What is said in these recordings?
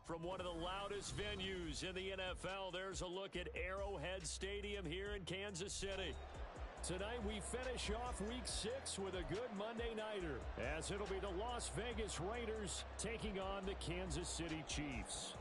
From one of the loudest venues in the NFL, there's a look at Arrowhead Stadium here in Kansas City. Tonight we finish off Week 6 with a good Monday nighter, as it'll be the Las Vegas Raiders taking on the Kansas City Chiefs.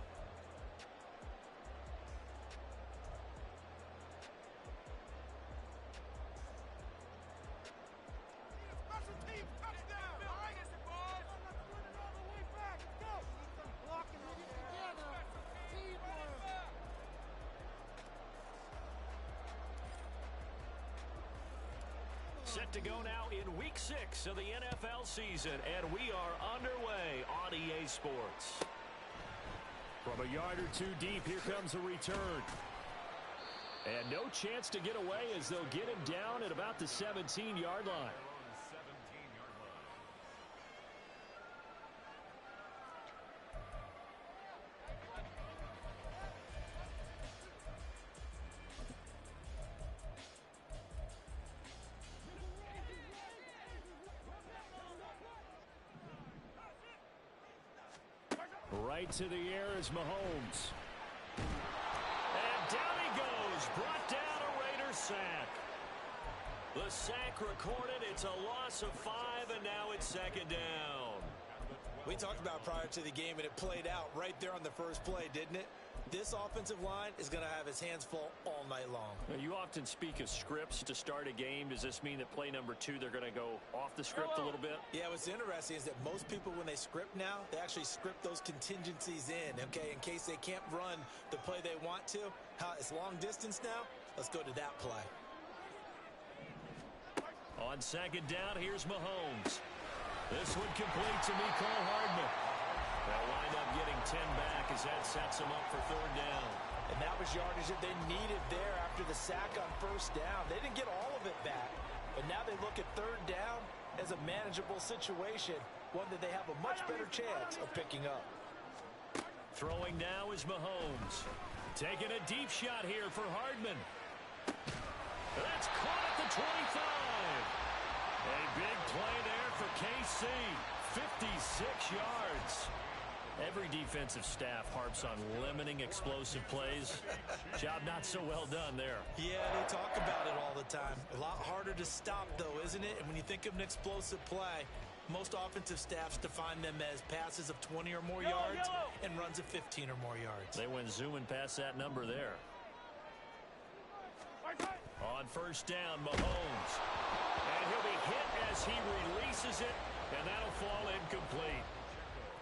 Set to go now in Week 6 of the NFL season, and we are underway on EA Sports. From a yard or two deep, here comes a return. And no chance to get away as they'll get him down at about the 17-yard line. Right to the air is Mahomes. And down he goes. Brought down, a Raiders sack. The sack recorded. It's a loss of 5, and now it's second down. We talked about prior to the game, and it played out right there on the first play, didn't it? This offensive line is going to have his hands full all night long. You often speak of scripts to start a game. Does this mean that play number 2, they're going to go off the script a little bit? Yeah, what's interesting is that most people, when they script now, they actually script those contingencies in, okay, in case they can't run the play they want to. It's long distance now. Let's go to that play. On second down, here's Mahomes. This one complete to Mecole Hardman. They'll wind up getting 10 back as that sets them up for third down. And that was yardage that they needed there after the sack on first down. They didn't get all of it back, but now they look at third down as a manageable situation, one that they have a much better chance of picking up. Throwing now is Mahomes. Taking a deep shot here for Hardman. That's caught at the 25. A big play there for KC. 56 yards. Every defensive staff harps on limiting explosive plays. Job not so well done there. Yeah, they talk about it all the time. A lot harder to stop, though, isn't it? And when you think of an explosive play, most offensive staffs define them as passes of 20 or more yards and runs of 15 or more yards. They went zooming past that number there. On first down, Mahomes. And he'll be hit as he releases it, and that'll fall incomplete.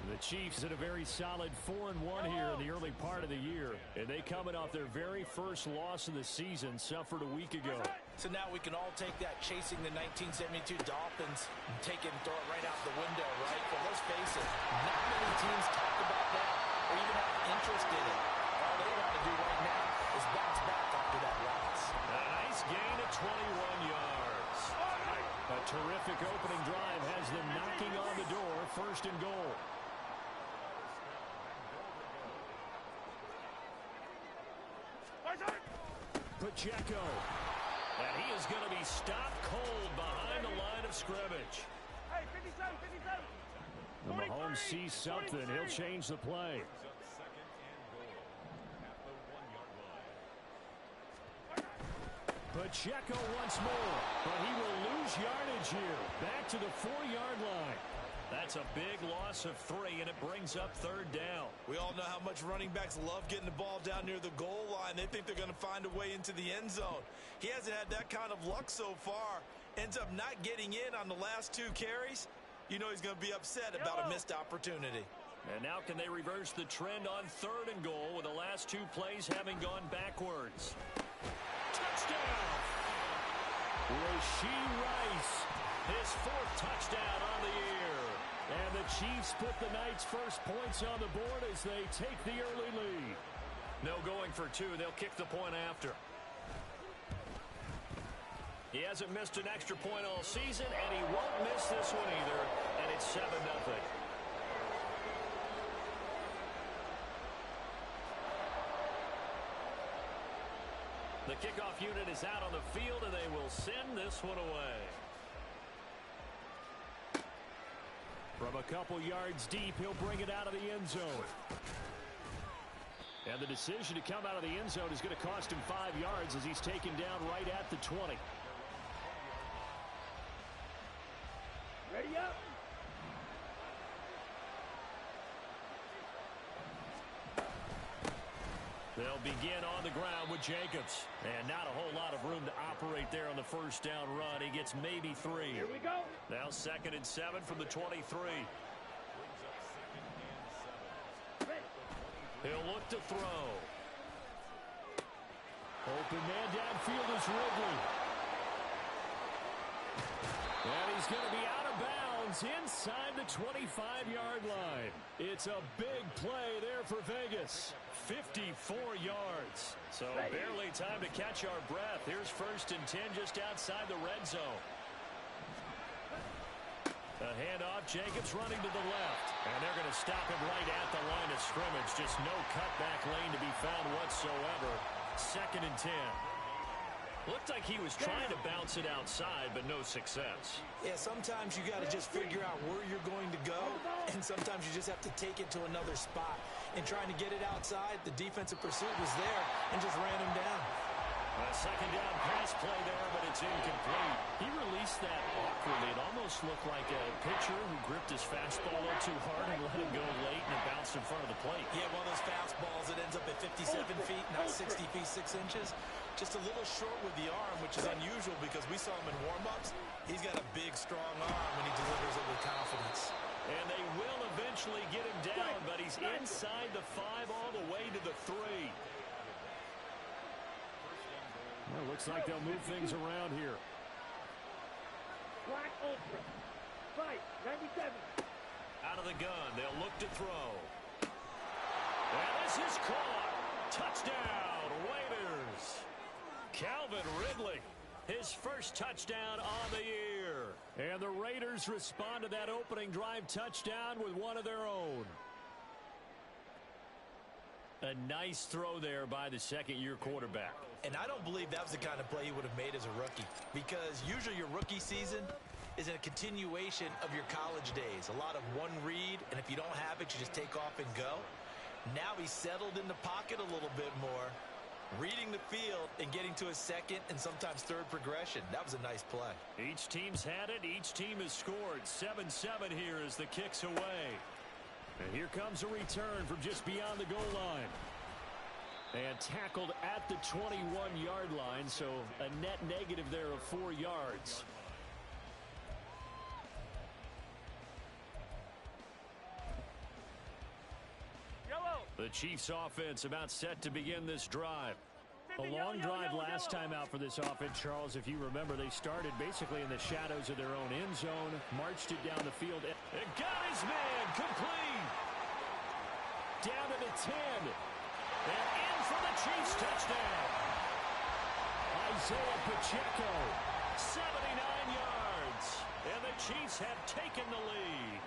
The Chiefs had a very solid 4-1 here in the early part of the year, and they coming off their very first loss of the season, suffered a week ago. So now we can all take that chasing the 1972 Dolphins and take it and throw it right out the window, right? But let's face it, not many teams talk about that or even have interest in it. All they want to do right now is bounce back after that loss. A nice gain of 21 yards. A terrific opening drive has them knocking on the door, first and goal. Pacheco. And he is going to be stopped cold behind the line of scrimmage. Hey, 57, 57. Mahomes sees something. He'll change the play. Pacheco once more, but he will lose yardage here. Back to the 4-yard line. That's a big loss of 3, and it brings up third down. We all know how much running backs love getting the ball down near the goal line. They think they're going to find a way into the end zone. He hasn't had that kind of luck so far. Ends up not getting in on the last 2 carries. You know he's going to be upset about a missed opportunity. And now can they reverse the trend on third and goal with the last 2 plays having gone backwards? Touchdown! Rashee Rice, his 4th touchdown on the year. And the Chiefs put the night's first points on the board as they take the early lead. No going for 2. They'll kick the point after. He hasn't missed an extra point all season, and he won't miss this one either. And it's 7-0. The kickoff unit is out on the field, and they will send this one away. From a couple yards deep, he'll bring it out of the end zone. And the decision to come out of the end zone is going to cost him 5 yards as he's taken down right at the 20. Ready up. They'll begin on the ground with Jacobs. And not a whole lot of room to operate there on the first down run. He gets maybe 3. Here we go. Now 2nd and 7 from the 23. He'll look to throw. Open man downfield is Ridley. And he's going to be out of bounds inside the 25-yard line. It's a big play there for Vegas. 54 yards. So barely time to catch our breath. Here's 1st and 10 just outside the red zone. A handoff, Jacobs running to the left. And they're going to stop him right at the line of scrimmage. Just no cutback lane to be found whatsoever. 2nd and 10. Looked like he was trying to bounce it outside, but no success. Yeah, sometimes you got to just figure out where you're going to go, and sometimes you just have to take it to another spot. And trying to get it outside, the defensive pursuit was there and just ran him down. A 2nd down pass play there, but it's incomplete. He released that awkwardly. It almost looked like a pitcher who gripped his fastball a little too hard and let him go late, and it bounced in front of the plate. Yeah, one of those fastballs that ends up at 57 feet, not 60 feet, 6 inches. Just a little short with the arm, which is unusual because we saw him in warm-ups. He's got a big, strong arm when he delivers it with confidence. And they will eventually get him down, but he's inside the 5 all the way to the 3. Well, looks like they'll move things around here. Black Ultra. Fight. 97. Out of the gun. They'll look to throw. And this is caught. Touchdown, Raiders. Calvin Ridley, his first touchdown on the year. And the Raiders respond to that opening drive touchdown with one of their own. A nice throw there by the second-year quarterback. And I don't believe that was the kind of play he would have made as a rookie, because usually your rookie season is a continuation of your college days. A lot of one read, and if you don't have it, you just take off and go. Now he's settled in the pocket a little bit more, reading the field and getting to his 2nd and sometimes 3rd progression. That was a nice play. Each team's had it. Each team has scored. 7-7 here as the kick's away. And here comes a return from just beyond the goal line. And tackled at the 21-yard line, so a net negative there of 4 yards. The Chiefs offense about set to begin this drive. A long drive last time out for this offense, Charles. If you remember, they started basically in the shadows of their own end zone, marched it down the field. And got his man complete. Down to the 10. And in for the Chiefs touchdown. Isaiah Pacheco, 79 yards. And the Chiefs have taken the lead.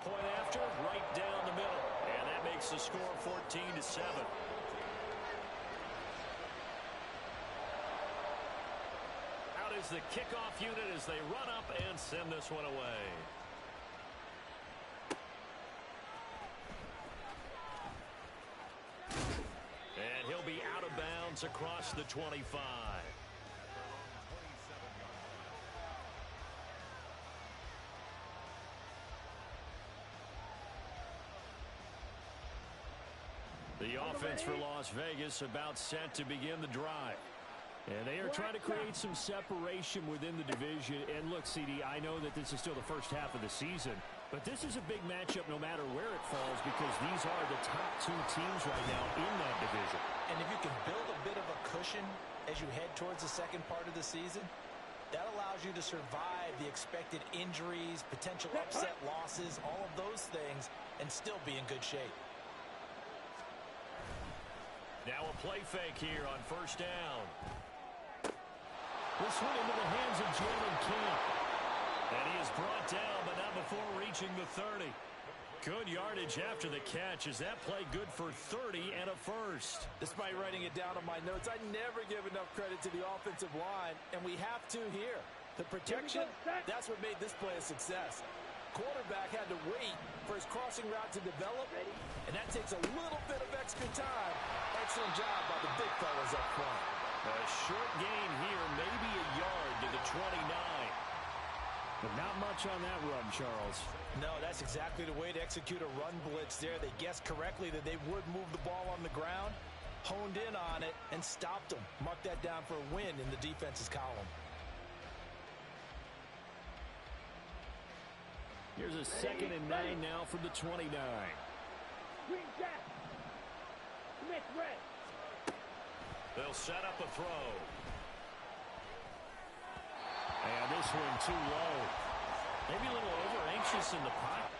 Point after, right down the middle. And that makes the score 14-7. Out is the kickoff unit as they run up and send this one away. And he'll be out of bounds across the 25. The offense for Las Vegas about set to begin the drive. And they are trying to create some separation within the division. And look, CD, I know that this is still the first half of the season, but this is a big matchup no matter where it falls, because these are the top 2 teams right now in that division. And if you can build a bit of a cushion as you head towards the second part of the season, that allows you to survive the expected injuries, potential upset losses, all of those things, and still be in good shape. Now a play fake here on first down. This one into the hands of Jalen Camp. And he is brought down, but not before reaching the 30. Good yardage after the catch. Is that play good for 30 and a first? Despite writing it down on my notes, I never give enough credit to the offensive line, and we have to here. The protection, that's what made this play a success. quarterback had to wait for his crossing route to develop, and that takes a little bit of extra time. Excellent job by the big fellas up front. A short gain here, maybe a yard to the 29. But not much on that run, Charles. No, that's exactly the way to execute a run blitz there. They guessed correctly that they would move the ball on the ground, honed in on it, and stopped them. Mark that down for a win in the defense's column. Here's a 2nd and 9 now from the 29. Green Jack. Smith red. They'll set up a throw. And this one too low. Maybe a little over-anxious in the pocket.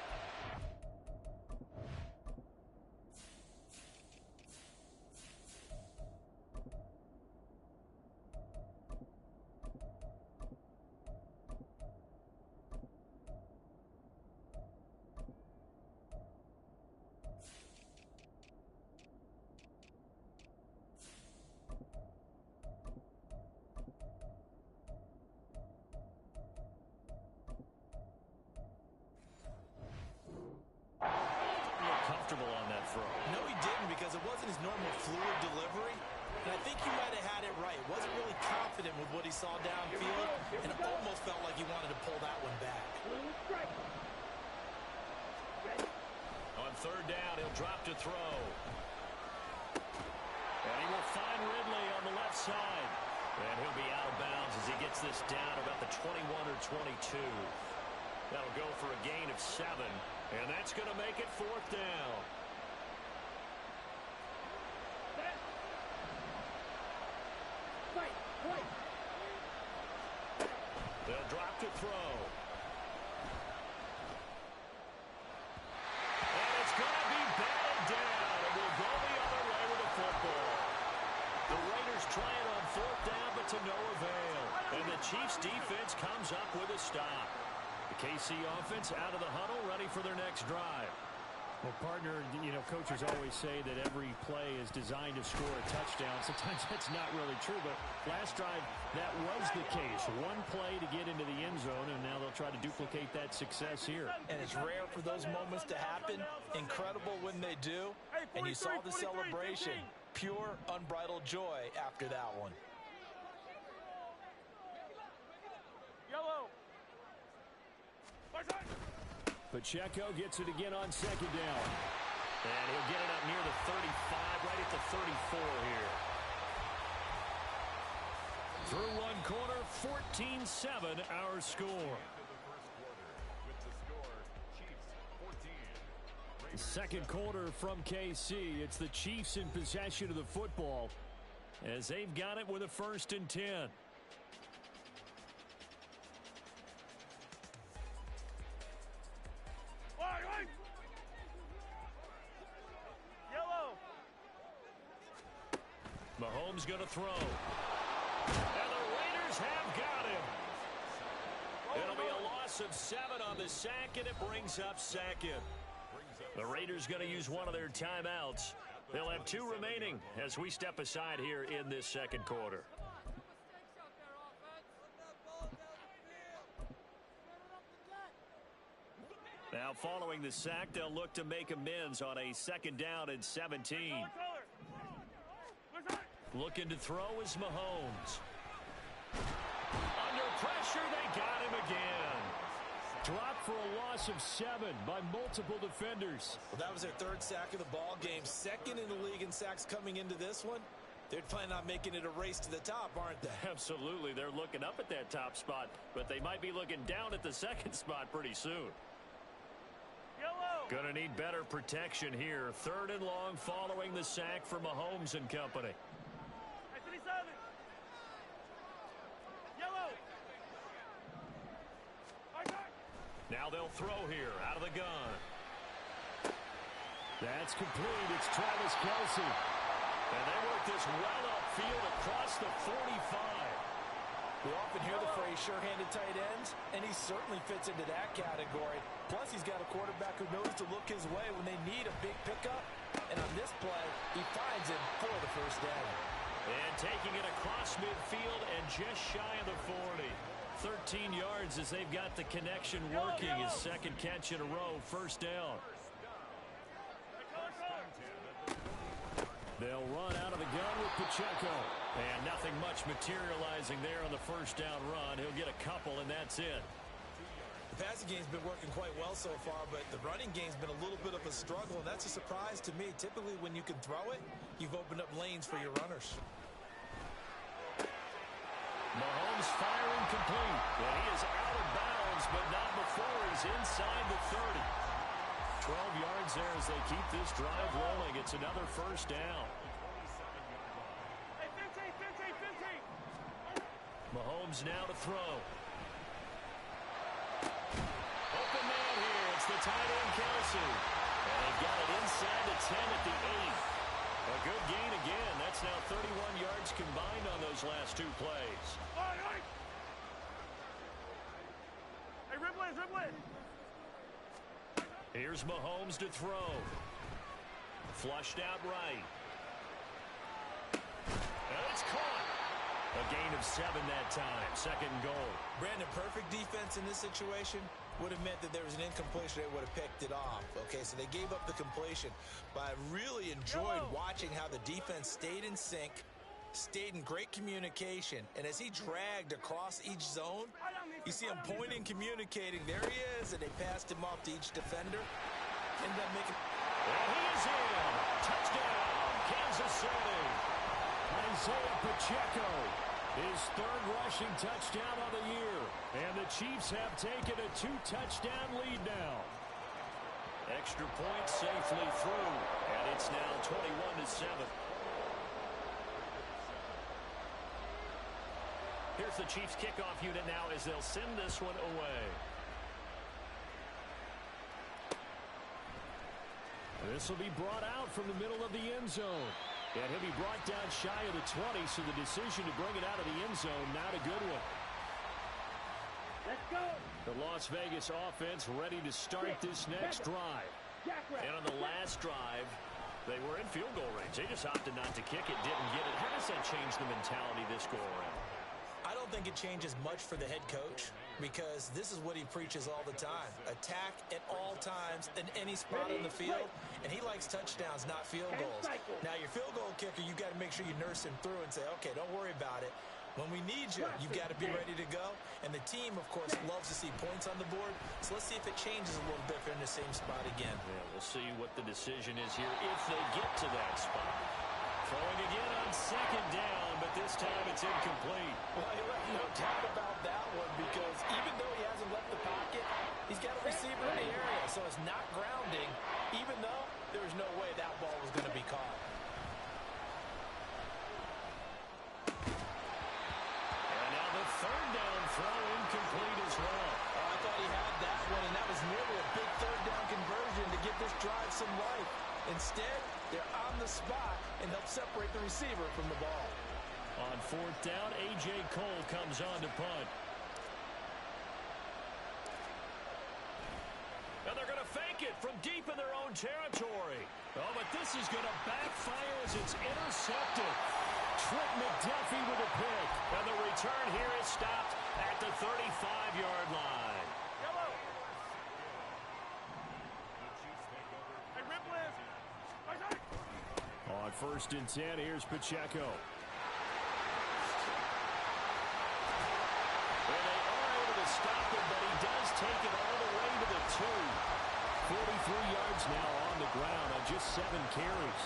On that throw. No, he didn't, because it wasn't his normal fluid delivery. And I think he might have had it right. Wasn't really confident with what he saw downfield, and it almost felt like he wanted to pull that one back. On 3rd down, he'll drop to throw. And he will find Ridley on the left side. And he'll be out of bounds as he gets this down about the 21 or 22. That'll go for a gain of 7. And that's going to make it 4th down. They'll drop to throw. And it's going to be batted down. And we'll go the other way with the football. The Raiders try it on 4th down, but to no avail. And the Chiefs defense comes up with a stop. The KC offense out of the huddle, ready for their next drive. Well, partner, you know, coaches always say that every play is designed to score a touchdown. Sometimes that's not really true, but last drive, that was the case. One play to get into the end zone, and now they'll try to duplicate that success here. And it's rare for those moments to happen. Incredible when they do. And you saw the celebration. Pure, unbridled joy after that one. Yellow. Pacheco gets it again on 2nd down. And he'll get it up near the 35, right at the 34 here. Through one quarter, 14-7 our score. The 2nd quarter from KC. It's the Chiefs in possession of the football as they've got it with a 1st and 10. Mahomes going to throw. And the Raiders have got him. It'll be a loss of 7 on the sack, and it brings up 2nd. The Raiders going to use one of their timeouts. They'll have 2 remaining as we step aside here in this 2nd quarter. Now following the sack, they'll look to make amends on a 2nd down and 17. Looking to throw is Mahomes. Under pressure, they got him again. Dropped for a loss of 7 by multiple defenders. Well, that was their 3rd sack of the ball game. 2nd in the league in sacks coming into this one. They're planning on making it a race to the top, aren't they? Absolutely. They're looking up at that top spot, but they might be looking down at the 2nd spot pretty soon. Gonna need better protection here. 3rd and long following the sack for Mahomes and company. Now they'll throw here out of the gun. That's complete. It's Travis Kelce. And they work this well upfield across the 45. We often hear the phrase sure-handed tight ends, and he certainly fits into that category. Plus, he's got a quarterback who knows to look his way when they need a big pickup. And on this play, he finds him for the 1st down. And taking it across midfield and just shy of the 40. 13 yards as they've got the connection working. His second catch in a row, first down. They'll run out of the gun with Pacheco. And nothing much materializing there on the first down run. He'll get a couple, and that's it. The passing game's been working quite well so far, but the running game's been a little bit of a struggle, and that's a surprise to me. Typically, when you can throw it, you've opened up lanes for your runners. Mahomes firing complete. And he is out of bounds, but not before he's inside the 30. 12 yards there as they keep this drive rolling. It's another first down. Hey, Finty! Mahomes now to throw. Open man here. It's the tight end, Kelsey. And they've got it inside the 10 at the 8. A good gain again. That's now 31 yards combined on those last two plays. Hey, Riblin! Here's Mahomes to throw. Flushed out right. And it's caught. A gain of 7 that time. Second and goal. Brandon, perfect defense in this situation would have meant that there was an incompletion. They would have picked it off. Okay, so they gave up the completion. But I really enjoyed watching how the defense stayed in sync, stayed in great communication. And as he dragged across each zone, you see him pointing, communicating. There he is, and they passed him off to each defender. Ended up making... And he is in. Touchdown, Kansas City. Isaiah Pacheco, his third rushing touchdown of the year. And the Chiefs have taken a 2-touchdown lead now. Extra point safely through. And it's now 21-7. Here's the Chiefs kickoff unit now as they'll send this one away. This will be brought out from the middle of the end zone. And he'll be brought down shy of the 20, so the decision to bring it out of the end zone, not a good one. Let's go! The Las Vegas offense ready to start this next drive. And on the last drive, they were in field goal range. They just opted not to kick it, didn't get it. How does that change the mentality this go around? I don't think it changes much for the head coach because this is what he preaches all the time. Attack at all times in any spot on the field, and he likes touchdowns, not field goals. Now, your field goal kicker, you've got to make sure you nurse him through and say, okay, don't worry about it. When we need you, you've got to be ready to go. And the team, of course, loves to see points on the board. So let's see if it changes a little bit if they're in the same spot again. Yeah, we'll see what the decision is here if they get to that spot. Throwing again on second down, but this time it's incomplete. Well, you left no doubt about that one because even though he hasn't left the pocket, he's got a receiver in the area. So it's not grounding, even though there was no way that ball was going to be caught. And now the third down throw incomplete as well. Oh, I thought he had that one, and that was nearly a big third down conversion to give this drive some life. Instead, they're on the spot and help separate the receiver from the ball. On fourth down, A.J. Cole comes on to punt. And they're going to fake it from deep in their own territory. Oh, but this is going to backfire as it's intercepted. Trent McDuffie with a pick. And the return here is stopped at the 35-yard line. Yellow! Hey, Riblin! On first and 10, here's Pacheco. And they are able to stop him, but he does take it all the way to the 2. 43 yards now on the ground on just 7 carries.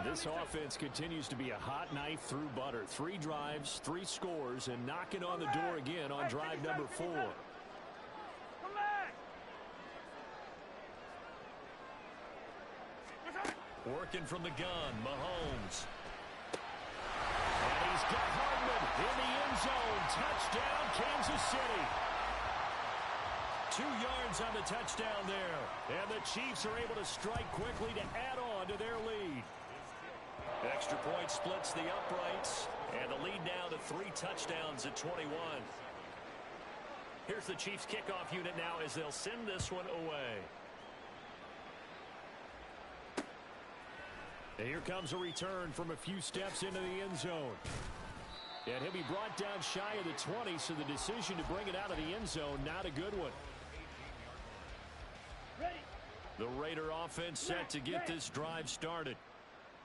This offense continues to be a hot knife through butter. 3 drives, 3 scores, and knocking on the door again on drive number 4. Come back! Working from the gun, Mahomes. And he's got Hardman in the end zone. Touchdown, Kansas City. 2 yards on the touchdown there. And the Chiefs are able to strike quickly to add on to their lead. Extra point splits the uprights, and the lead now to 3 touchdowns at 21. Here's the Chiefs kickoff unit now as they'll send this one away. And here comes a return from a few steps into the end zone. And he'll be brought down shy of the 20, so the decision to bring it out of the end zone, not a good one. The Raider offense set to get this drive started.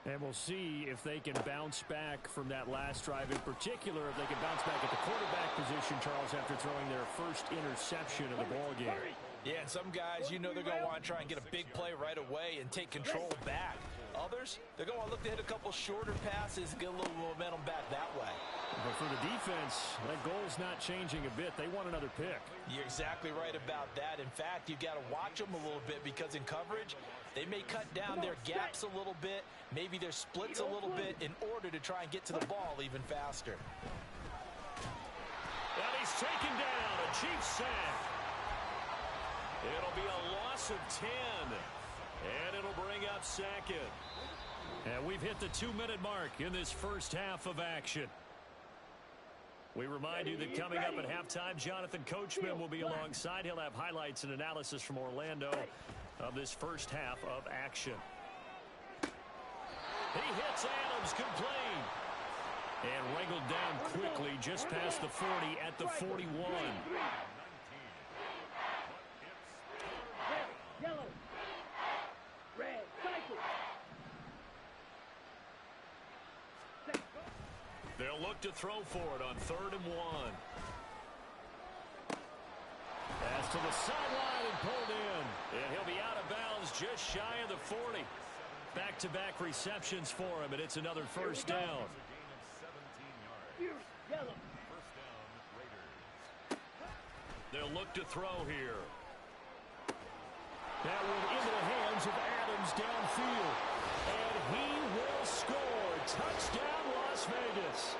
And we'll see if they can bounce back from that last drive. In particular, if they can bounce back at the quarterback position, Charles, after throwing their first interception of the ballgame. Yeah, and some guys, you know they're going to want to try and get a big play right away and take control back. Others, they're going to look to hit a couple shorter passes and get a little momentum back that way. But for the defense, that goal's not changing a bit. They want another pick. You're exactly right about that. In fact, you've got to watch them a little bit because in coverage, they may cut down their gaps a little bit, maybe their splits a little bit in order to try and get to the ball even faster. And he's taken down, a Chiefs sack. It'll be a loss of 10, and it'll bring up second. And we've hit the 2-minute mark in this first half of action. We remind you that coming up at halftime, Jonathan Coachman will be alongside. He'll have highlights and analysis from Orlando of this first half of action. He hits Adams complete. And wrangled down quickly just past the 40 at the 41. Yellow. Red. Cycle. They'll look to throw for it on 3rd and 1. Pass to the sideline and pulled in. And he'll be out of bounds just shy of the 40. Back-to-back receptions for him, and it's another first down. Yellow. They'll look to throw here. That one into the hands of Adams downfield. And he will score. Touchdown, Las Vegas.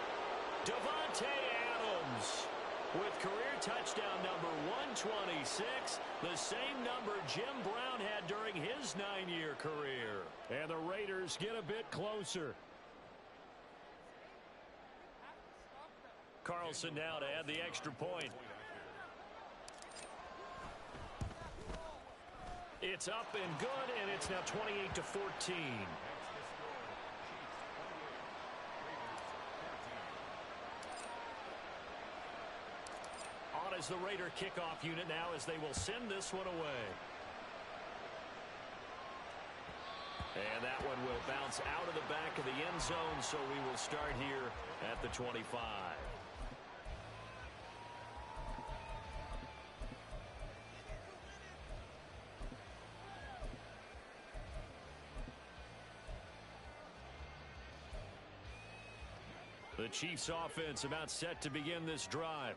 Davante Adams with career touchdown number 126, the same number Jim Brown had during his 9-year career. And the Raiders get a bit closer. Carlson now to add the extra point. It's up and good, and it's now 28-14. On as the Raider kickoff unit now as they will send this one away. And that one will bounce out of the back of the end zone, so we will start here at the 25. The Chiefs offense about set to begin this drive.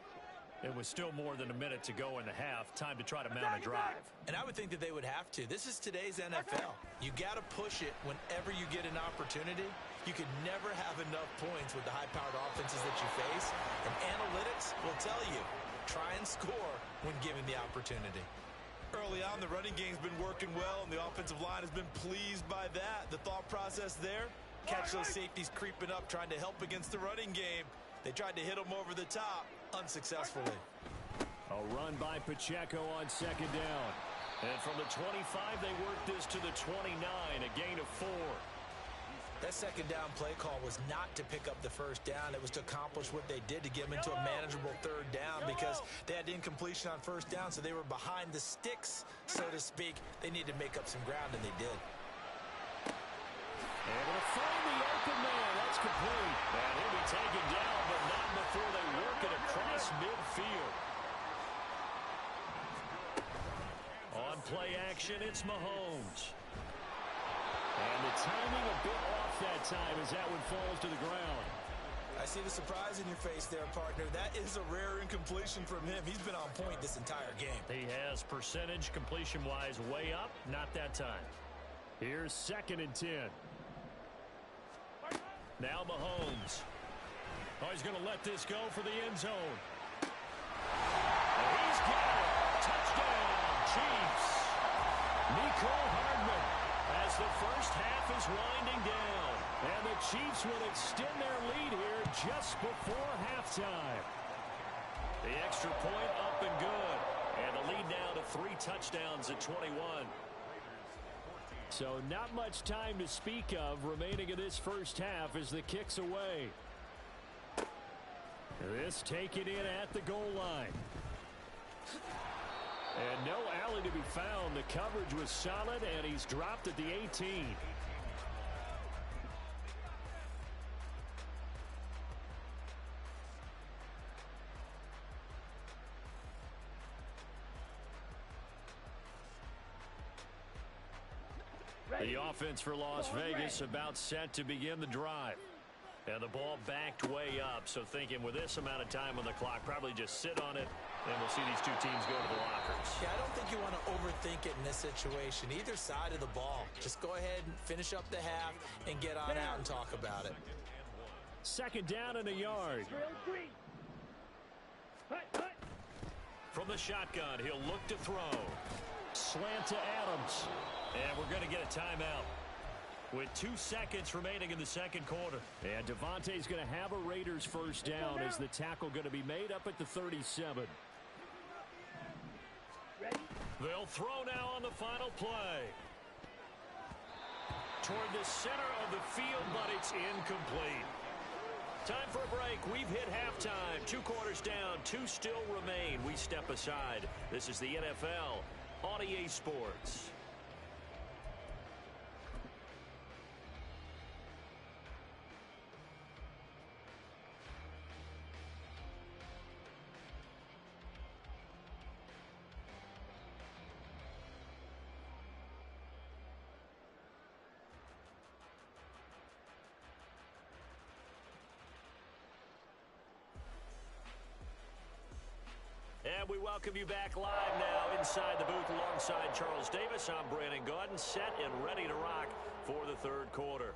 It was still more than a minute to go in the half. Time to try to mount a drive. And I would think that they would have to. This is today's NFL. You got to push it whenever you get an opportunity. You could never have enough points with the high-powered offenses that you face. And analytics will tell you, try and score when given the opportunity. Early on, the running game's been working well, and the offensive line has been pleased by that. The thought process there, catch those safeties creeping up, trying to help against the running game. They tried to hit them over the top, unsuccessfully. A run by Pacheco on 2nd down. And from the 25, they worked this to the 29, a gain of 4. That 2nd down play call was not to pick up the 1st down. It was to accomplish what they did to get them into a manageable 3rd down because they had incompletion on 1st down, so they were behind the sticks, so to speak. They needed to make up some ground, and they did. Able to find the open man. That's complete. And he'll be taken down, but not before they work it across midfield. On play action, it's Mahomes. And the timing a bit off that time as that one falls to the ground. I see the surprise in your face there, partner. That is a rare incompletion from him. He's been on point this entire game. He has percentage completion-wise way up. Not that time. Here's 2nd and 10. Now Mahomes. Oh, he's going to let this go for the end zone. And he's got it. Touchdown, Chiefs. Nicole Hardman as the first half is winding down. And the Chiefs will extend their lead here just before halftime. The extra point up and good. And the lead now to 3 touchdowns at 21. So not much time to speak of remaining in this first half as the kick's away. This taken in at the goal line. And no alley to be found. The coverage was solid, and he's dropped at the 18. The offense for Las Vegas about set to begin the drive. And the ball backed way up, so thinking with this amount of time on the clock, probably just sit on it, and we'll see these two teams go to the lockers. Yeah, I don't think you want to overthink it in this situation. Either side of the ball. Just go ahead and finish up the half and get on out and talk about it. Second down and a yard. From the shotgun, he'll look to throw. Slant to Adams. And we're going to get a timeout with 2 seconds remaining in the second quarter. And Devontae's going to have a Raiders first down as the tackle going to be made up at the 37. They'll throw now on the final play. Toward the center of the field, but it's incomplete. Time for a break. We've hit halftime. 2 quarters down. 2 still remain. We step aside. This is the NFL on EA Sports. And we welcome you back live now inside the booth alongside Charles Davis. I'm Brandon Gaudin, set and ready to rock for the third quarter.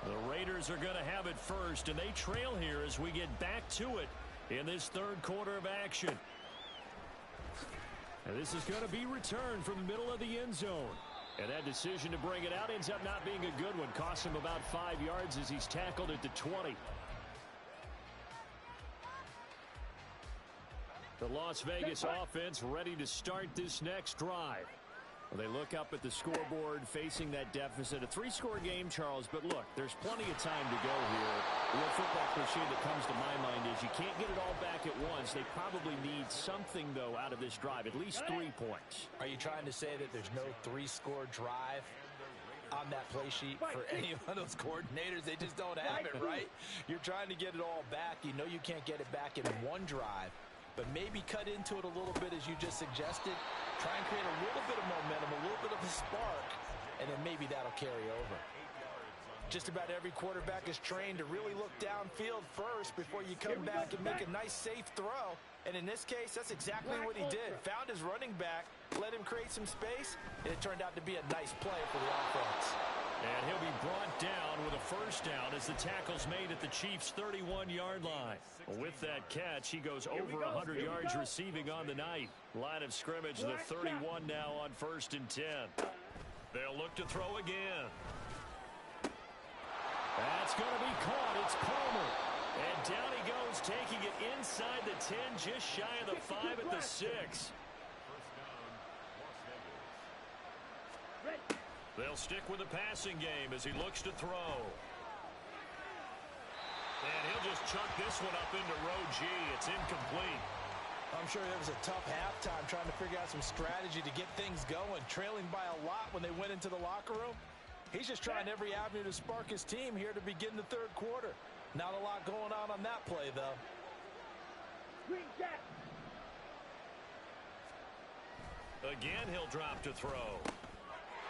The Raiders are going to have it first, and they trail here as we get back to it in this third quarter of action. And this is going to be returned from the middle of the end zone. And that decision to bring it out ends up not being a good one. Costs him about 5 yards as he's tackled at the 20. The Las Vegas offense ready to start this next drive. Well, they look up at the scoreboard facing that deficit. A 3-score game, Charles, but look, there's plenty of time to go here. The real football cliche that comes to my mind is you can't get it all back at once. They probably need something, though, out of this drive, at least 3 points. Are you trying to say that there's no 3-score drive on that play sheet for any of those coordinators? They just don't have it, right? You're trying to get it all back. You know you can't get it back in one drive. But maybe cut into it a little bit as you just suggested. Try and create a little bit of momentum, a little bit of a spark, and then maybe that'll carry over. Just about every quarterback is trained to really look downfield first before you come back and make a nice, safe throw. And in this case, that's exactly what he did. Found his running back, let him create some space, and it turned out to be a nice play for the offense. And he'll be brought down with a first down as the tackle's made at the Chiefs' 31-yard line. With that catch, he goes over 100 yards receiving on the night. Line of scrimmage, the 31 now on 1st and 10. They'll look to throw again. That's going to be caught. It's Palmer. And down he goes, taking it inside the 10, just shy of the 5 at the 6. They'll stick with the passing game as he looks to throw. And he'll just chuck this one up into row G. It's incomplete. I'm sure there was a tough halftime trying to figure out some strategy to get things going. Trailing by a lot when they went into the locker room. He's just trying every avenue to spark his team here to begin the third quarter. Not a lot going on that play, though. Again, he'll drop to throw.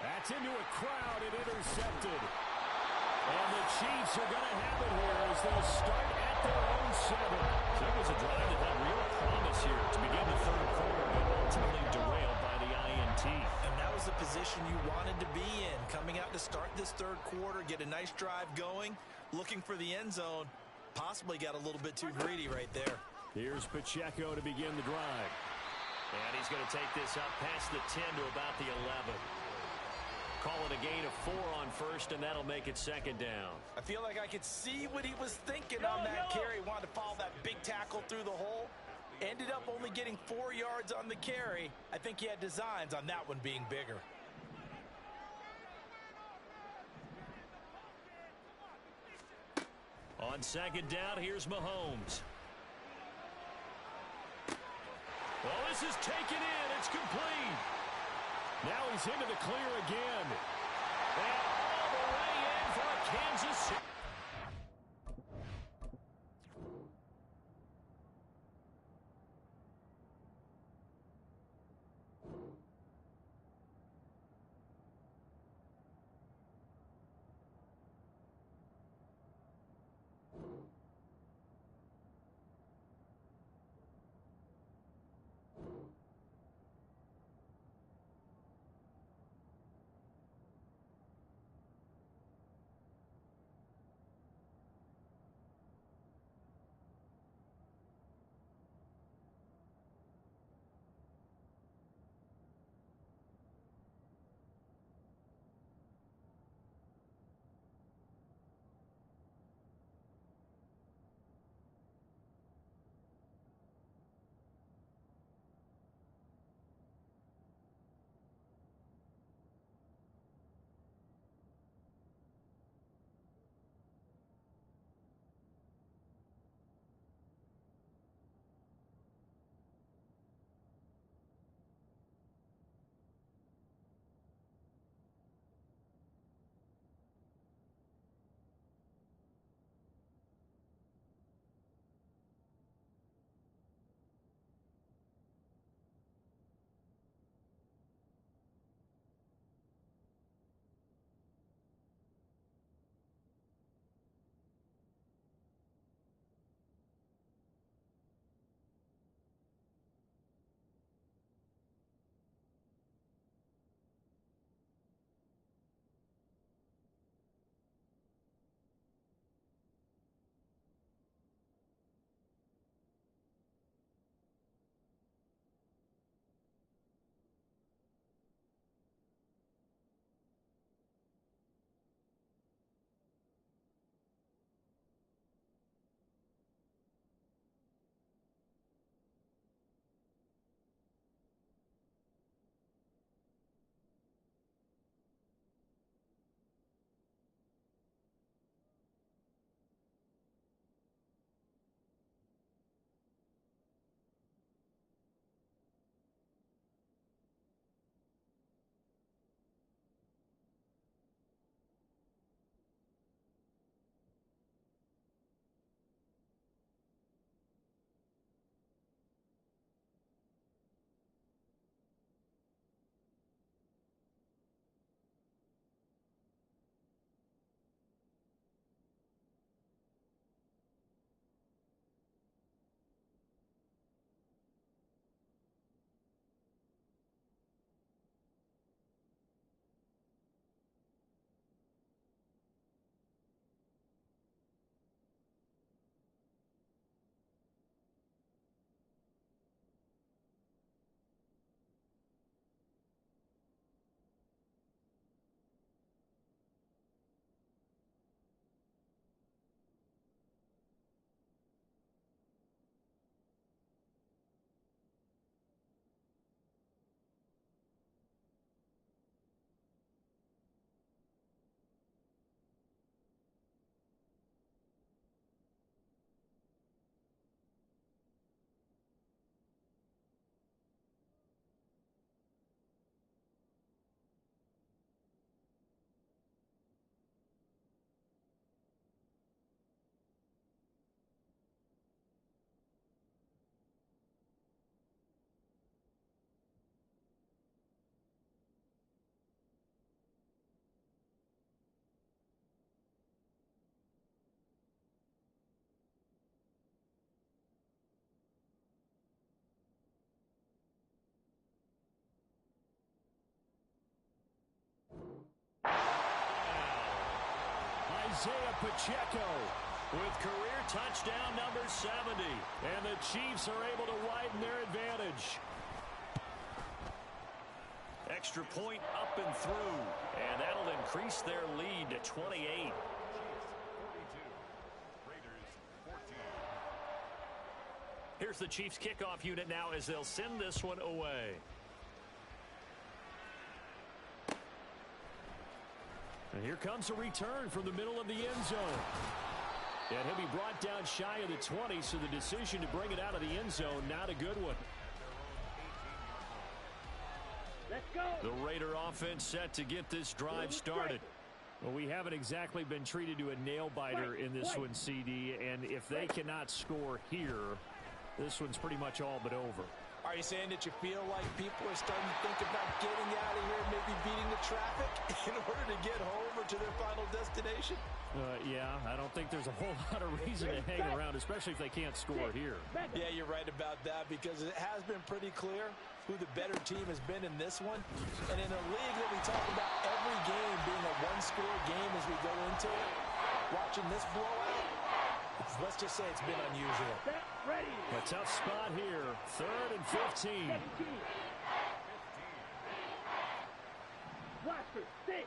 That's into a crowd and intercepted. And the Chiefs are going to have it here as they'll start at their own 7. That was a drive that had real promise here to begin the third quarter, but ultimately derailed by the INT. And that was the position you wanted to be in. Coming out to start this third quarter, get a nice drive going, looking for the end zone. Possibly got a little bit too greedy right there. Here's Pacheco to begin the drive. And he's going to take this up past the 10 to about the 11. call it a gain of 4 on first, and that'll make it second down. I feel like I could see what he was thinking on that carry. Wanted to follow that big tackle through the hole. Ended up only getting 4 yards on the carry. I think he had designs on that one being bigger. On second down, here's Mahomes. Well, this is taken in. It's complete. Now he's into the clear again. And all the way in for a Kansas City. Isaiah Pacheco with career touchdown number 70. And the Chiefs are able to widen their advantage. extra point up and through. And that'll increase their lead to 28. Here's the Chiefs kickoff unit now as they'll send this one away. And here comes a return from the middle of the end zone. And he'll be brought down shy of the 20, so the decision to bring it out of the end zone, not a good one. Let's go. The Raider offense set to get this drive started. Well, we haven't exactly been treated to a nail-biter in this one, CD, and if they cannot score here, this one's pretty much all but over. Are you saying that you feel like people are starting to think about getting out of here, maybe beating the traffic in order to get home or to their final destination? Yeah, I don't think there's a whole lot of reason to hang around, especially if they can't score here. Yeah, you're right about that because it has been pretty clear who the better team has been in this one. And in a league that we talk about every game being a one-score game as we go into it, watching this blowout, let's just say it's been unusual. Ready. A tough spot here. 3rd and 15. 17. Blaster, 6.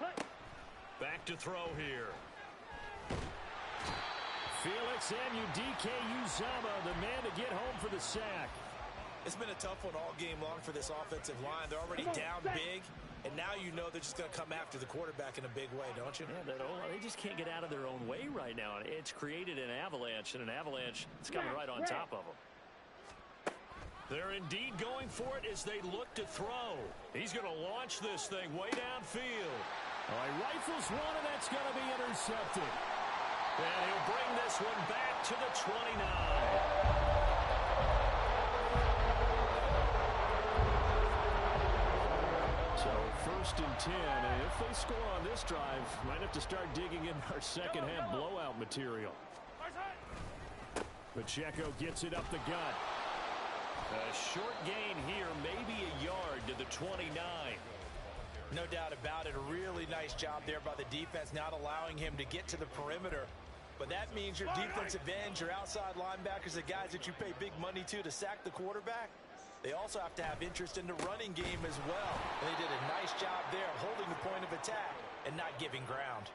Hut. Back to throw here. Felix Anudike-Uzomah, the man to get home for the sack. It's been a tough one all game long for this offensive line. They're already down big, and now you know they're just going to come after the quarterback in a big way, don't you? Yeah, they just can't get out of their own way right now. It's created an avalanche, and an avalanche is coming right on top of them. They're indeed going for it as they look to throw. He's going to launch this thing way downfield. Oh, he rifles one, and that's going to be intercepted. And he'll bring this one back to the 29. So 1st and 10, and if they score on this drive, might have to start digging in our second half blowout material. Pacheco gets it up the gut. A short gain here, maybe a yard to the 29. No doubt about it. A really nice job there by the defense, not allowing him to get to the perimeter. But that means your defensive ends, your outside linebackers, the guys that you pay big money to sack the quarterback, they also have to have interest in the running game as well. And they did a nice job there of holding the point of attack and not giving ground.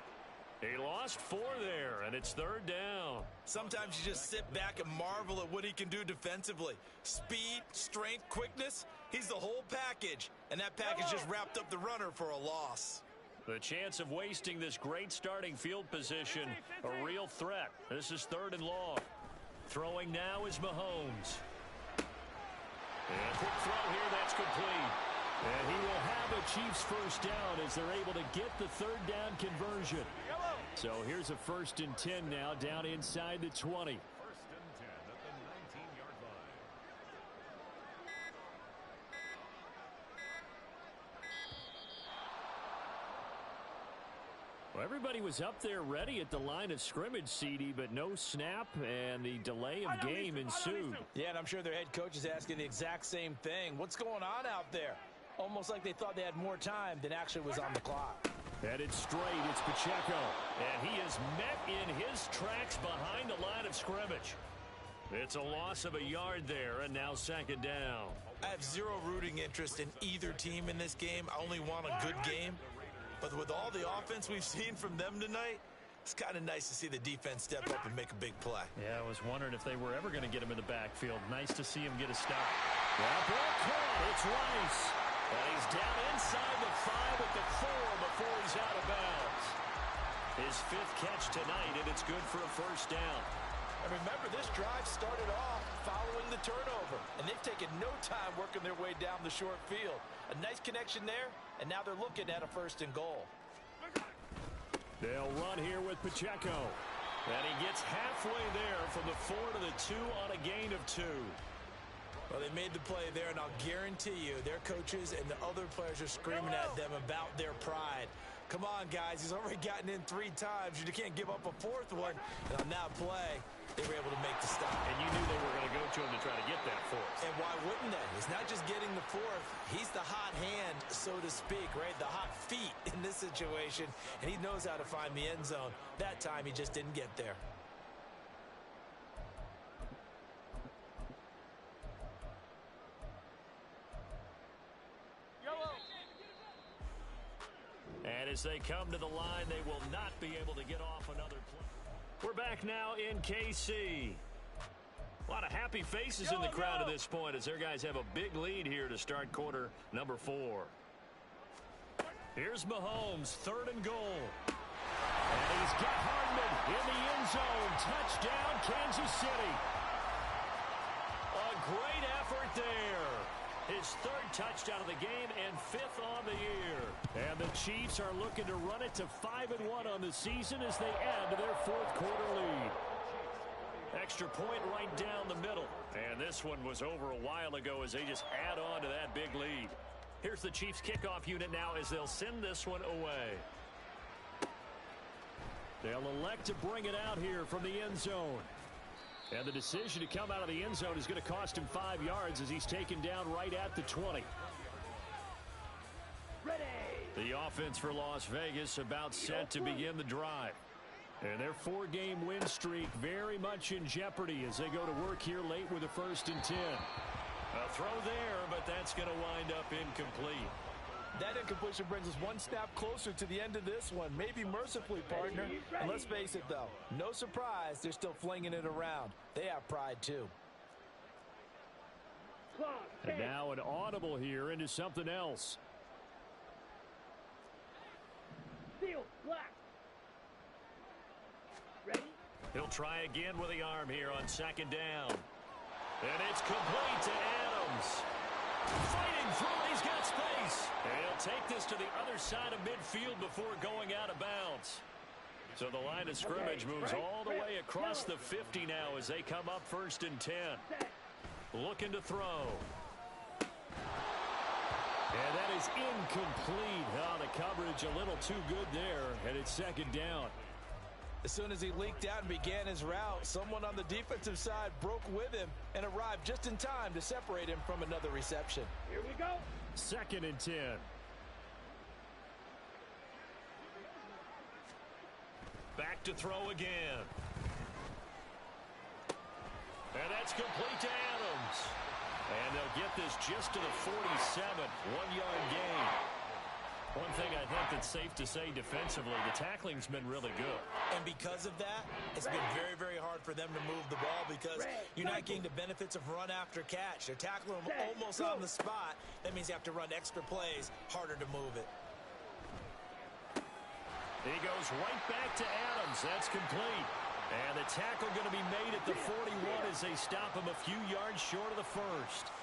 He lost 4 there, and it's 3rd down. Sometimes you just sit back and marvel at what he can do defensively. Speed, strength, quickness, he's the whole package. And that package just wrapped up the runner for a loss. The chance of wasting this great starting field position, a real threat. This is 3rd and long. Throwing now is Mahomes. And quick throw here, that's complete. And he will have a Chiefs first down as they're able to get the 3rd down conversion. So here's a 1st and 10 now down inside the 20. 1st and 10 at the 19-yard line. Well, everybody was up there ready at the line of scrimmage, CD, but no snap, and the delay of game ensued. Yeah, and I'm sure their head coach is asking the exact same thing. What's going on out there? Almost like they thought they had more time than actually was on the clock. Headed straight, it's Pacheco. And he is met in his tracks behind the line of scrimmage. It's a loss of a yard there, and now 2nd down. I have zero rooting interest in either team in this game. I only want a good game. But with all the offense we've seen from them tonight, it's kind of nice to see the defense step up and make a big play. Yeah, I was wondering if they were ever going to get him in the backfield. Nice to see him get a stop. That ball caught. It's Rice. And he's down inside the 5 at the 4 before he's out of bounds. His 5th catch tonight, and it's good for a 1st down. And remember, this drive started off following the turnover, and they've taken no time working their way down the short field. A nice connection there, and now they're looking at a 1st and goal. They'll run here with Pacheco. And he gets halfway there from the 4 to the 2 on a gain of 2. Well, they made the play there, and I'll guarantee you their coaches and the other players are screaming at them about their pride. Come on, guys. He's already gotten in 3 times. You can't give up a 4th one. And on that play, they were able to make the stop. And you knew they were going to go to him to try to get that 4th. And why wouldn't they? It's not just getting the 4th. He's the hot hand, so to speak, right? The hot feet in this situation. And he knows how to find the end zone. That time, he just didn't get there. As they come to the line, they will not be able to get off another play. We're back now in KC. A lot of happy faces in the crowd at this point as their guys have a big lead here to start quarter number 4. Here's Mahomes, 3rd and goal. And he's got Hardman in the end zone. Touchdown, Kansas City. A great effort there. His 3rd touchdown of the game and 5th on the year. And the Chiefs are looking to run it to 5-1 on the season as they add to their 4th quarter lead. Extra point right down the middle. And this one was over a while ago as they just add on to that big lead. Here's the Chiefs kickoff unit now as they'll send this one away. They'll elect to bring it out here from the end zone. And the decision to come out of the end zone is going to cost him 5 yards as he's taken down right at the 20. Ready. The offense for Las Vegas about set to begin the drive. And their 4-game win streak very much in jeopardy as they go to work here late with a 1st and 10. A throw there, but that's going to wind up incomplete. That incompletion brings us one snap closer to the end of this one. Maybe mercifully, partner. And let's face it, though. No surprise, they're still flinging it around. They have pride, too. And now an audible here into something else. Seal black. Ready? He'll try again with the arm here on 2nd down. And it's complete to Adams. Fighting through, he's got space. And he'll take this to the other side of midfield before going out of bounds. So the line of scrimmage moves all the way across the 50 now as they come up 1st and 10. Looking to throw. And that is incomplete. Oh, the coverage a little too good there, and it's 2nd down. As soon as he leaked out and began his route, someone on the defensive side broke with him and arrived just in time to separate him from another reception. Here we go. 2nd and 10. Back to throw again. And that's complete to Adams. And they'll get this just to the 47. 1-yard gain. One thing I think that's safe to say defensively, the tackling's been really good. And because of that, it's been very, very hard for them to move the ball because you're not getting the benefits of run after catch. They're tackling them almost on the spot. That means you have to run extra plays, harder to move it. He goes right back to Adams. That's complete. And the tackle going to be made at the 41 as they stop him a few yards short of the 1st.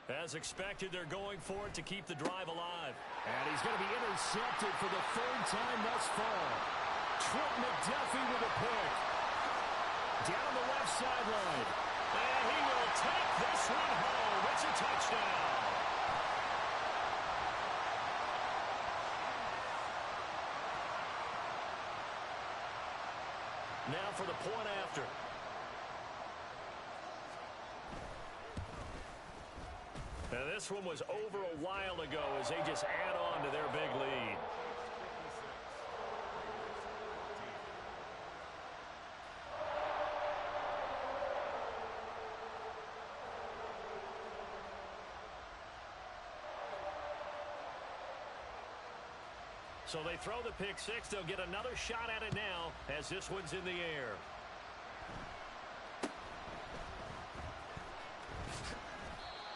As expected, they're going for it to keep the drive alive. And he's going to be intercepted for the 3rd time thus far. Trent McDuffie with a pick. Down the left sideline. And he will take this one home. It's a touchdown. Now for the point after. Now this one was over a while ago as they just add on to their big lead. So they throw the pick 6. They'll get another shot at it now as this one's in the air.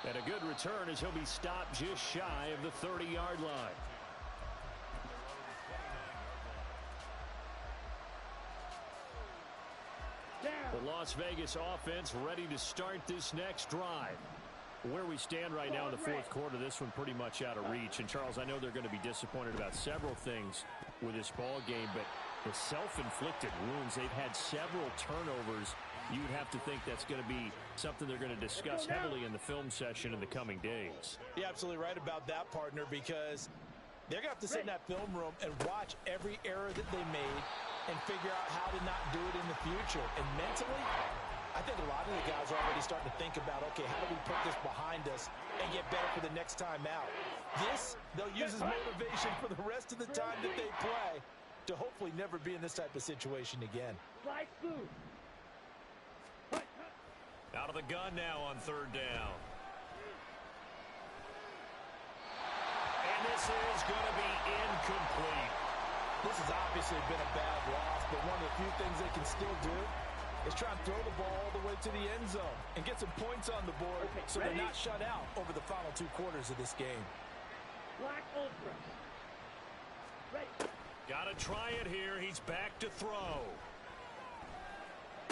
And a good return as he'll be stopped just shy of the 30-yard line. The Las Vegas offense ready to start this next drive. Where we stand right now in the 4th quarter, this one pretty much out of reach. And, Charles, I know they're going to be disappointed about several things with this ball game, but the self-inflicted wounds, they've had several turnovers. You would have to think that's going to be something they're going to discuss heavily in the film session in the coming days. You're absolutely right about that, partner, because they're going to have to sit in that film room and watch every error that they made and figure out how to not do it in the future. And mentally, I think a lot of the guys are already starting to think about, okay, how do we put this behind us and get better for the next time out? This, they'll use as motivation for the rest of the time that they play to hopefully never be in this type of situation again. Slide through. Out of the gun now on third down. And this is going to be incomplete. This has obviously been a bad loss, but one of the few things they can still do is try and throw the ball all the way to the end zone and get some points on the board so they're not shut out over the final 2 quarters of this game. Black ultra. Ready. Got to try it here. He's back to throw.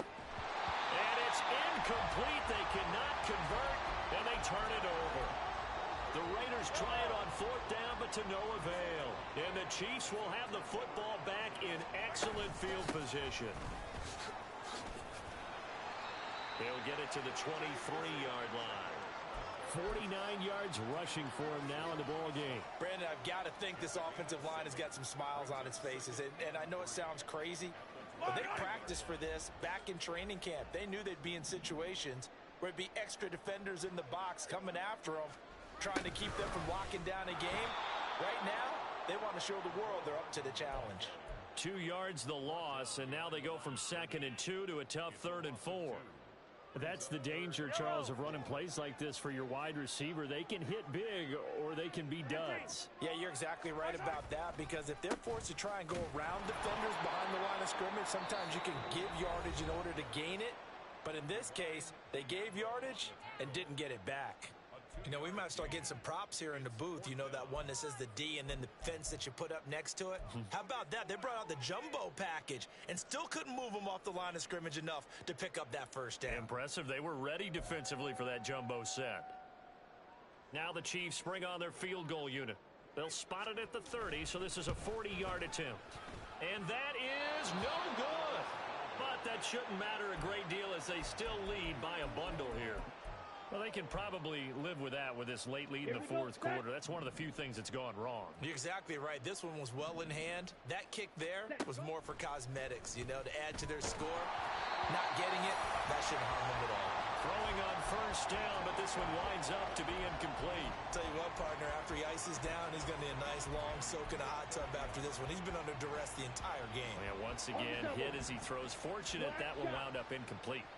And it's incomplete. They cannot convert, and they turn it over. The Raiders try it on 4th down, but to no avail. And the Chiefs will have the football back in excellent field position. He'll get it to the 23-yard line. 49 yards rushing for him now in the ball game. Brandon, I've got to think this offensive line has got some smiles on its faces. And I know it sounds crazy, but they practiced for this back in training camp. They knew they'd be in situations where it'd be extra defenders in the box coming after them, trying to keep them from locking down a game. Right now, they want to show the world they're up to the challenge. 2 yards the loss, and now they go from 2nd and 2 to a tough 3rd and 4. That's the danger, Charles, of running plays like this for your wide receiver. They can hit big or they can be duds. Yeah, you're exactly right about that, because if they're forced to try and go around defenders behind the line of scrimmage, sometimes you can give yardage in order to gain it. But in this case, they gave yardage and didn't get it back. You know, we might start getting some props here in the booth. You know, that one that says the D and then the fence that you put up next to it? How about that? They brought out the jumbo package and still couldn't move them off the line of scrimmage enough to pick up that first down. Impressive. They were ready defensively for that jumbo set. Now the Chiefs spring on their field goal unit. They'll spot it at the 30, so this is a 40-yard attempt. And that is no good. But that shouldn't matter a great deal as they still lead by a bundle here. Well, they can probably live with that with this late lead in the 4th quarter. That's one of the few things that's gone wrong. You're exactly right. This one was well in hand. That kick there was more for cosmetics, you know, to add to their score. Not getting it, that shouldn't harm them at all. Throwing on 1st down, but this one winds up to be incomplete. Tell you what, partner, after he ices down, he's going to need a nice long soak in a hot tub after this one. He's been under duress the entire game. Yeah, once again, hit as he throws. Fortunate that one wound up incomplete.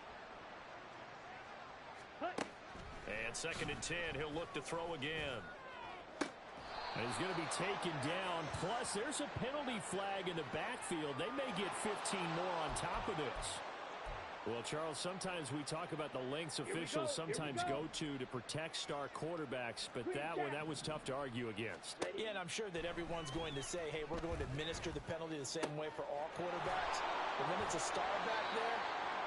And 2nd and 10, he'll look to throw again. And he's going to be taken down. Plus, there's a penalty flag in the backfield. They may get 15 more on top of this. Well, Charles, sometimes we talk about the lengths officials sometimes go to protect star quarterbacks, but that was tough to argue against. Yeah, and I'm sure that everyone's going to say, hey, we're going to administer the penalty the same way for all quarterbacks. But when it's a star back there,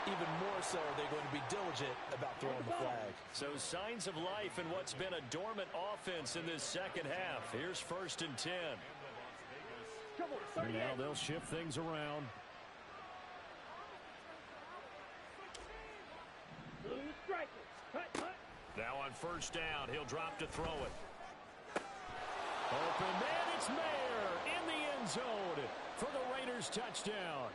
even more so, they're going to be diligent about throwing the flag. So signs of life in what's been a dormant offense in this 2nd half. Here's 1st and 10. Now they'll shift things around. Now on 1st down, he'll drop to throw it. Open man, it's Mayer in the end zone for the Raiders touchdown.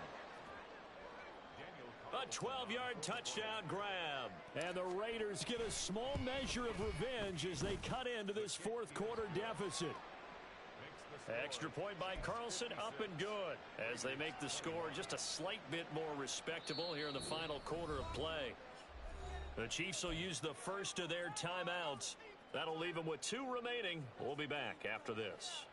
A 12-yard touchdown grab. And the Raiders get a small measure of revenge as they cut into this 4th quarter deficit. Extra point by Carlson, up and good, as they make the score just a slight bit more respectable here in the final quarter of play. The Chiefs will use the first of their timeouts. That'll leave them with 2 remaining. We'll be back after this.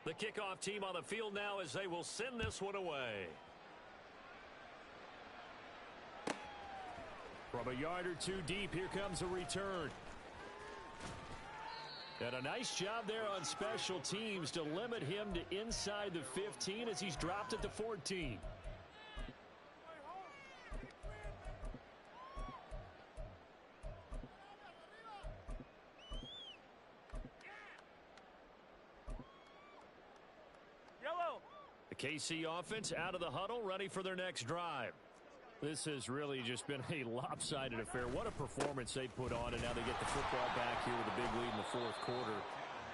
The kickoff team on the field now as they will send this one away. From a yard or 2 deep, here comes a return. And a nice job there on special teams to limit him to inside the 15 as he's dropped at the 14. KC offense out of the huddle, ready for their next drive. This has really just been a lopsided affair. What a performance they put on, and now they get the football back here with a big lead in the 4th quarter.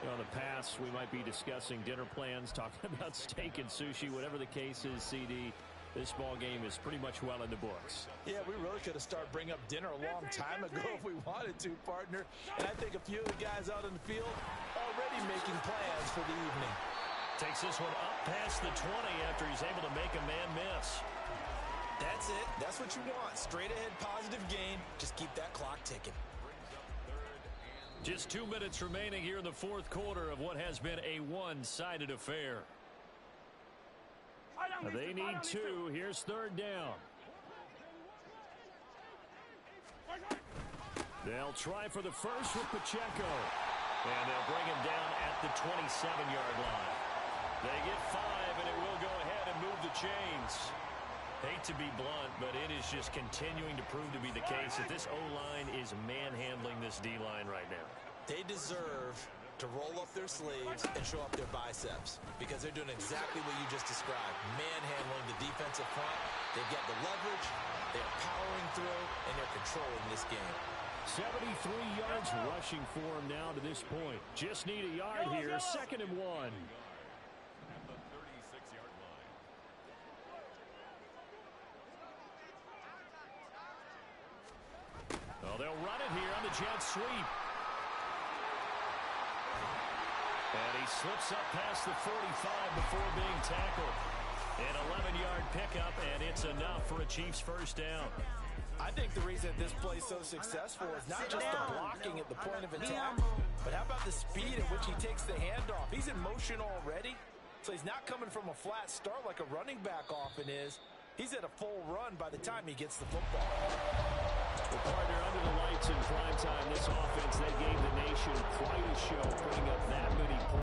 In the past, we might be discussing dinner plans, talking about steak and sushi, whatever the case is, CD. This ball game is pretty much well in the books. Yeah, we really could have started bringing up dinner a long time ago if we wanted to, partner. And I think a few of the guys out in the field already making plans for the evening. Takes this one up past the 20 after he's able to make a man miss. That's it. That's what you want. Straight ahead positive gain. Just keep that clock ticking. Just 2 minutes remaining here in the fourth quarter of what has been a one-sided affair. They need two. Here's third down. They'll try for the first with Pacheco. And they'll bring him down at the 27-yard line. They get 5, and it will go ahead and move the chains. Hate to be blunt, but it is just continuing to prove to be the case that this O-line is manhandling this D-line right now. They deserve to roll up their sleeves and show up their biceps because they're doing exactly what you just described, manhandling the defensive front. They've got the leverage, they're powering through, and they're controlling this game. 73 yards rushing for him now to this point. Just need a yard here, 2nd and 1. At the 36-yard line. Oh, they'll run it here on the jet sweep. And he slips up past the 45 before being tackled. An 11-yard pickup, and it's enough for a Chiefs first down. I think the reason this play is so successful is not just the blocking at the point of attack, but how about the speed at which he takes the handoff? He's in motion already, so he's not coming from a flat start like a running back often is. He's at a full run by the time he gets the football. Well, partner, under the lights in prime time, this offense, they gave the nation quite a show, putting up that many points.